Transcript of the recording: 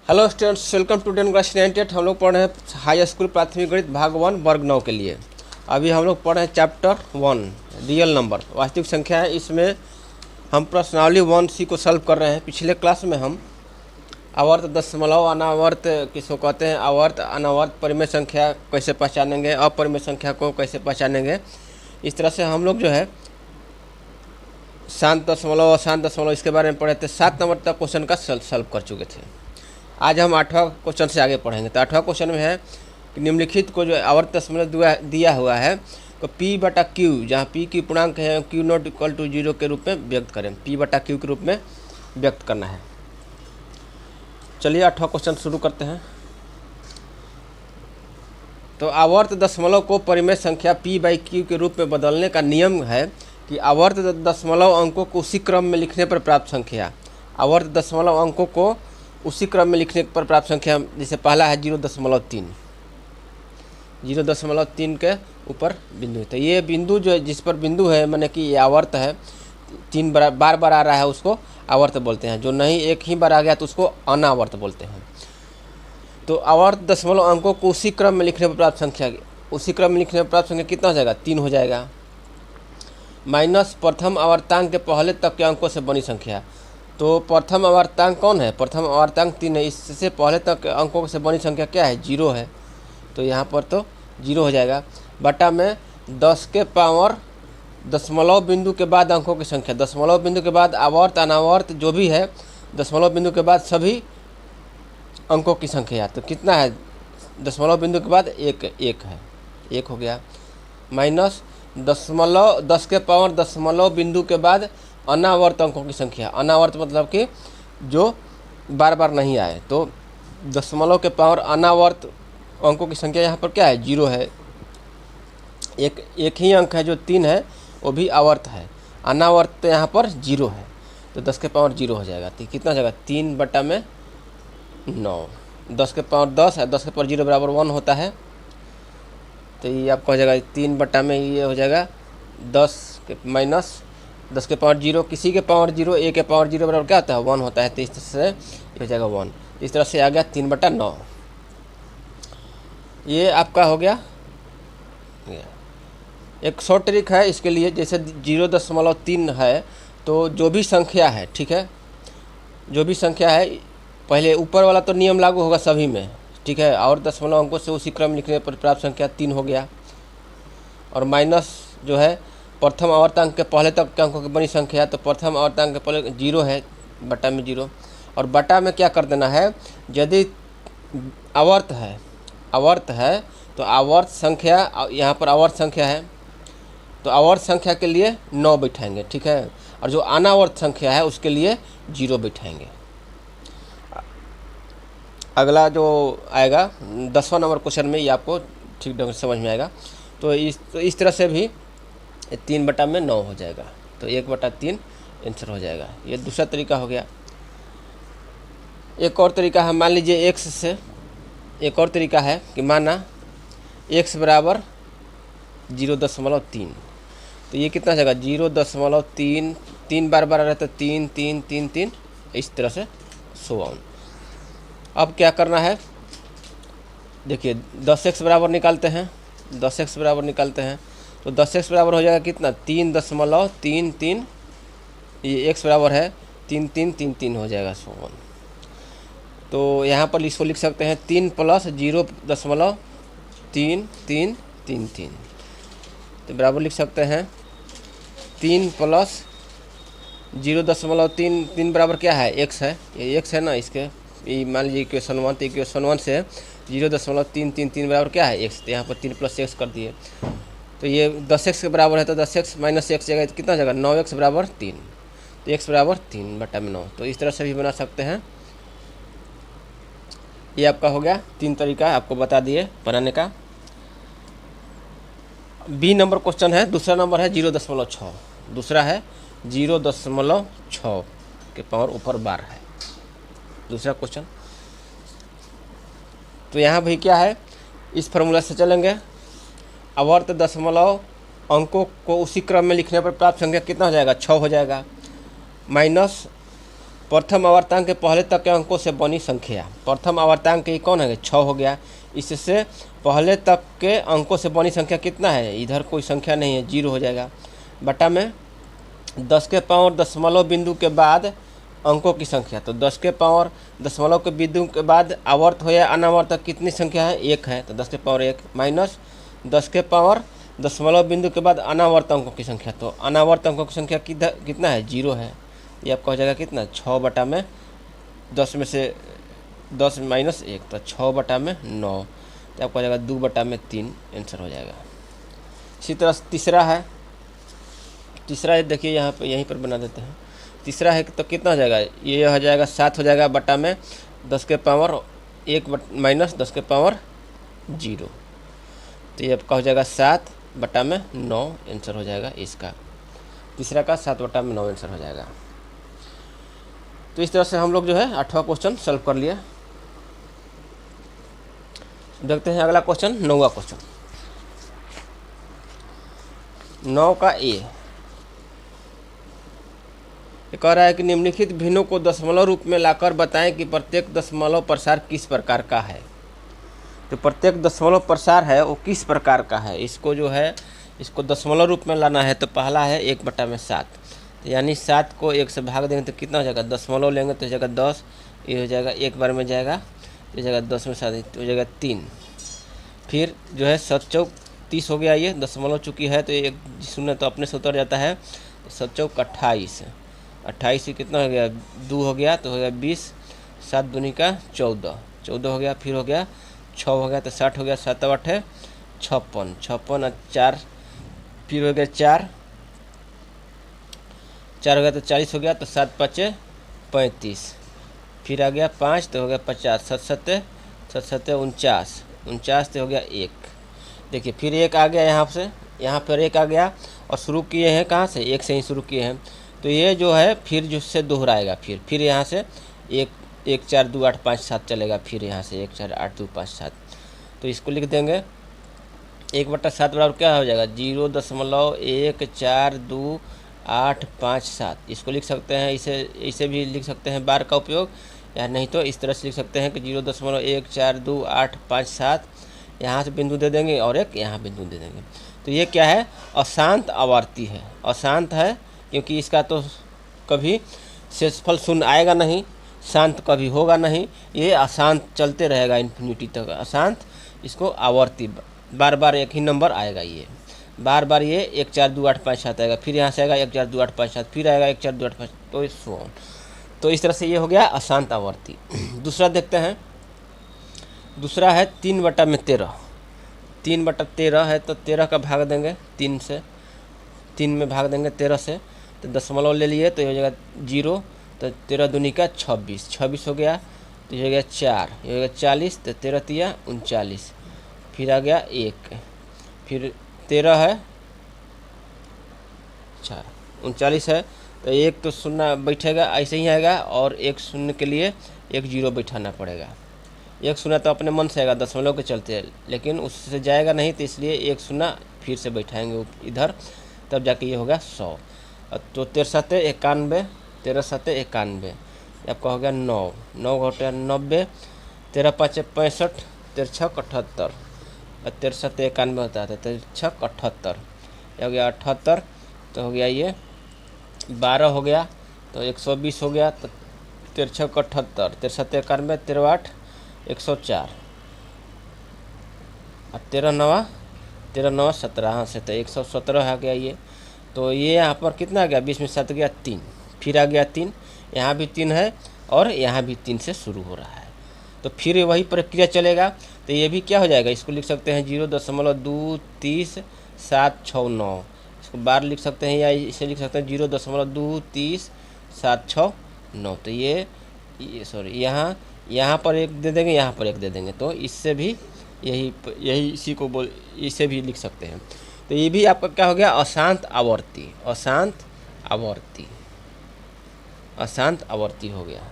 Hello students, welcome to 10 class 98। हम लोग पढ़ रहे हैं हाई स्कूल प्राथमिक गणित भाग 1 वर्ग 9 के लिए। अभी हम लोग पढ़ रहे हैं चैप्टर 1 रियल नंबर वास्तविक संख्या है। इसमें हम प्रश्नावली 1C को सॉल्व कर रहे हैं। पिछले क्लास में हम आवर्त दशमलव अनावर्त किसको कहते हैं, आवर्त अनावर्त परिमेय संख्या कैसे पहचानेंगे, अपरिमेय संख्या को कैसे पहचानेंगे, इस तरह से हम लोग जो है शांत दशमलव अशांत दशमलव इसके बारे में पढ़े थे। 7 नंबर तक क्वेश्चन का सॉल्व कर चुके थे। आज हम 8वां क्वेश्चन से आगे पढ़ेंगे। तो 8वां क्वेश्चन में है कि निम्नलिखित को जो आवर्त दशमलव दिया हुआ है तो P/Q, जहाँ P की पूर्णांक है Q नॉट इक्वल टू 0 के रूप में व्यक्त करें। P/Q के रूप में व्यक्त करना है। चलिए 8वां क्वेश्चन शुरू करते हैं। तो आवर्त दशमलव को परिमेय संख्या P/Q के रूप में बदलने का नियम है कि आवर्त दशमलव अंकों को उसी क्रम में लिखने पर प्राप्त संख्या, आवर्त दशमलव अंकों को उसी क्रम में लिखने पर प्राप्त संख्या, जैसे पहला है 0.3, 0.3 के ऊपर बिंदु है। तो ये बिंदु जो है, जिस पर बिंदु है माने कि ये आवर्त है, 3 बार बार आ रहा है उसको आवर्त बोलते हैं। जो नहीं एक ही बार आ गया तो उसको अनावर्त बोलते हैं। तो आवर्त दशमलव अंकों को उसी क्रम में लिखने पर प्राप्त संख्या, उसी क्रम में लिखने पर प्राप्त संख्या कितना हो जाएगा, 3 हो जाएगा, माइनस प्रथम आवर्तांक के पहले तक के अंकों से बनी संख्या। तो प्रथम आवर्तांक कौन है, प्रथम आवर्तांक 3 है, इससे पहले तक अंकों से बनी संख्या क्या है, 0 है। तो यहाँ पर तो 0 हो जाएगा, बटा में 10 के पावर दशमलव बिंदु के बाद अंकों की संख्या, दशमलव बिंदु के बाद आवर्त अनावर्त जो भी है, दशमलव बिंदु के बाद सभी अंकों की संख्या। तो कितना है, दशमलव बिंदु के बाद एक है, 1 हो गया, माइनस 10 के पावर दशमलव बिंदु के बाद अनावर्त अंकों की संख्या। अनावर्त मतलब कि जो बार बार नहीं आए। तो दशमलव के पावर अनावर्त अंकों की संख्या यहाँ पर क्या है, 0 है। एक ही अंक है जो 3 है, वो भी आवर्त है। अनावर्त तो यहाँ पर 0 है, तो 10 के पावर 0 हो जाएगा। तो कितना हो जाएगा, 3/9। 10 के पावर 10 है, 10 के पावर 0 बराबर 1 होता है। तो ये आपका हो जाएगा 3 में ये हो जाएगा 10 के माइनस 10 के पावर 0, किसी के पावर 0, a के पावर 0 बराबर क्या होता है, 1 होता है। तो इस तरह से ये हो जाएगा 1। इस तरह से आ गया 3/9। ये आपका हो गया। एक शॉर्ट ट्रिक है इसके लिए, जैसे 0.3 है तो जो भी संख्या है, ठीक है, जो भी संख्या है, पहले ऊपर वाला तो नियम लागू होगा सभी में, ठीक है, और दशमलव अंकों से उसी क्रम लिखने पर प्राप्त संख्या 3 हो गया। और माइनस जो है प्रथम आवर्तांक के पहले तक के अंकों की बनी संख्या, तो प्रथम आवर्तांक के पहले 0 है, बटा में 0। और बटा में क्या कर देना है, यदि आवर्त है तो आवर्त संख्या, यहाँ पर आवर्त संख्या है तो आवर्त संख्या के लिए 9 बैठाएंगे, ठीक है, और जो अनावर्त संख्या है उसके लिए 0 बैठाएंगे। अगला जो आएगा 10वां नंबर क्वेश्चन में, ये आपको ठीक ढंग से समझ में आएगा। तो इस तरह से भी 3/9 हो जाएगा, तो 1/3 आंसर हो जाएगा। ये दूसरा तरीका हो गया। एक और तरीका है, मान लीजिए x से, एक और तरीका है कि माना x बराबर 0.3, तो ये कितना हो जाएगा, 0.3, 3 बार बार रहता है, 3 3 3 3, इस तरह से सो ऑन। अब क्या करना है, देखिए 10x बराबर निकालते हैं, 10x बराबर निकालते हैं तो 10x बराबर हो जाएगा कितना, 3.33, ये x बराबर है 3 3 3 3 हो जाएगा, सो ऑन। तो यहाँ पर इसको लिख सकते हैं 3 + 0.3333, तो बराबर लिख सकते हैं 3 + 0.33 बराबर क्या है, x है, ये x है ना, इसके ये मान लीजिए इक्वेशन 1, तो इक्वेशन 1 से 0.333 बराबर क्या है, x। तो यहाँ पर 3 + x कर दिए, तो ये 10x के बराबर है, तो 10x माइनस x जगह कितना हो जाएगा, 9x बराबर 3, तो x बराबर 3/9। तो इस तरह से भी बना सकते हैं। ये आपका हो गया 3 तरीका आपको बता दिए बनाने का। बी नंबर क्वेश्चन है, दूसरा नंबर है 0.6, दूसरा है 0.6 के पावर ऊपर 12 है, दूसरा क्वेश्चन। तो यहाँ भी क्या है, इस फार्मूला से चलेंगे, आवर्त दशमलव अंकों को उसी क्रम में लिखने पर प्राप्त संख्या कितना हो जाएगा, 6 हो जाएगा, माइनस प्रथम आवर्तांक के पहले तक के अंकों से बनी संख्या। प्रथम आवर्तांक ये कौन है? 6 हो गया। इससे पहले तक के अंकों से बनी संख्या कितना है? इधर कोई संख्या नहीं है, 0 हो जाएगा। बटा में 10 के पावर दशमलव बिंदु के बाद अंकों की संख्या। तो 10 के पावर दशमलव के बिंदु के बाद आवर्त हो या अनावर्त कितनी संख्या है? 1 है, तो 10 के पावर 1 माइनस 10 के पावर दशमलव बिंदु के बाद अनावर्त अंकों की संख्या। तो अनावर्त अंकों की संख्या कितना है? 0 है। ये आपका हो जाएगा कितना? 6 बटा में 10 में से 10 माइनस 1, तो 6 बटा में 9, तो आपका हो जाएगा 2 बटा में 3 आंसर हो जाएगा। इसी तरह तीसरा है, तीसरा देखिए यहाँ पे यहीं पर बना देते हैं। तीसरा है तो कितना हो जाएगा? ये हो जाएगा 7 हो जाएगा बटा में 10 के पावर 1 माइनस 10 के पावर 0, तो ये आपका हो जाएगा 7 बटा में 9 आंसर हो जाएगा इसका। तीसरा का 7 बटा में 9 आंसर हो जाएगा। तो इस तरह से हम लोग जो है 8वां क्वेश्चन सॉल्व कर लिया। देखते हैं अगला क्वेश्चन, 9वां क्वेश्चन। 9 का ए कह रहा है कि निम्नलिखित भिन्नों को दशमलव रूप में लाकर बताएं कि प्रत्येक दशमलव प्रसार किस प्रकार का है। तो प्रत्येक दशमलव प्रसार है वो किस प्रकार का है, इसको जो है इसको दशमलव रूप में लाना है। तो पहला है 1 बटा में 7, तो यानी 7 को 1 से भाग देंगे तो कितना हो जाएगा? दशमलव लेंगे तो हो जाएगा 10, ये हो जाएगा एक बार में जाएगा, ये जाएगा 10 में 7 हो जाएगा 3। फिर जो है 7 चौक 30 हो गया, ये दशमलव चूँकि है तो एक शून्य तो अपने से उतर जाता है। तो 7 चौक 28, 28 से कितना हो गया? 2 हो गया, तो हो गया 20, 7 दूनी का 14, 14 हो गया। फिर हो गया 6 हो गया, तो 60 हो गया, 7 8 है 56, 56 और 4, फिर हो गया 4 हो गया तो 40 हो गया, तो 7 5 35, फिर आ गया 5 तो हो गया 50, 7 7 49, 49 तो हो गया 1। देखिए फिर 1 आ गया यहाँ से, यहाँ पर 1 आ गया और शुरू किए हैं कहाँ से? 1 से ही शुरू किए हैं। तो ये जो है फिर जिससे दोहराएगा, फिर यहाँ से 1 4 2 8 5 7 चलेगा, फिर यहाँ से 1 4 8 2 5 7। तो इसको लिख देंगे 1 बटा 7 बराबर क्या हो जाएगा? 0.14285 इसको लिख सकते हैं। इसे भी लिख सकते हैं बार का उपयोग, या नहीं तो इस तरह से लिख सकते हैं कि 0.14285 यहाँ से बिंदु दे देंगे और एक यहाँ बिंदु दे देंगे। तो ये क्या है? अशांत आवर्ती है। अशांत है क्योंकि इसका तो कभी शेषफल शून्य आएगा नहीं, शांत कभी होगा नहीं, ये अशांत चलते रहेगा इन्फिनिटी तक। अशांत इसको आवर्ती बार बार एक ही नंबर आएगा, ये बार बार ये 1 4 2 8 5 7 आएगा, फिर यहाँ से आएगा 1 4 2 8 5 7, फिर आएगा 1 4 2 8 5, तो सो ऑन। तो इस तरह से ये हो गया अशांत आवर्ती। दूसरा देखते हैं, दूसरा है 3 बटा में 13। 3 बटा 13 है तो 13 का भाग देंगे 3 से, 3 में भाग देंगे 13 से, तो दशमलव ले लिए तो ये हो जाएगा 0, तो 13 दूनी का 26, 26 हो गया, तो ये हो गया 4, ये हो गया 40, तो 13 तिया 39, फिर आ गया 1, फिर 13 है 4 39 है, तो 1 तो शून्य बैठेगा ऐसे ही आएगा, और 1 शून्य के लिए 1 0 बैठाना पड़ेगा। 1 शून्य तो अपने मन से आएगा दशमलव के चलते, लेकिन उससे जाएगा नहीं, तो इसलिए 1 शून्य फिर से बैठाएंगे इधर, तब जाके ये होगा 100। तो 13 7 91, 13 7 91, आपका हो गया 9, 9 घटा 90, 13 5 65, 13 6 78, और 13 7 91 होता है, 13 6 78, हो गया 78, तो हो गया ये 12 हो गया, तो 120 हो गया, तो 13 6 78, 13 7 91, 13 8 104, और 13 9 17, हाँ से तो 117 आ गया ये। तो ये यहाँ पर कितना आ गया? 20 में 7 गया 3, फिर आ गया 3, यहाँ भी 3 है और यहाँ भी 3 से शुरू हो रहा है, तो फिर वही प्रक्रिया चलेगा। तो ये भी क्या हो जाएगा? इसको लिख सकते हैं 0.230 इसको बार लिख सकते हैं, या इसे लिख सकते हैं 0.230 तो ये सॉरी यहाँ पर 1 दे देंगे, यहाँ पर 1 दे देंगे, तो इससे भी यही इसी को इसे भी लिख सकते हैं। तो ये भी आपका क्या हो गया? अशांत आवर्ती, अशांत आवर्ती, अशांत आवर्ती हो गया।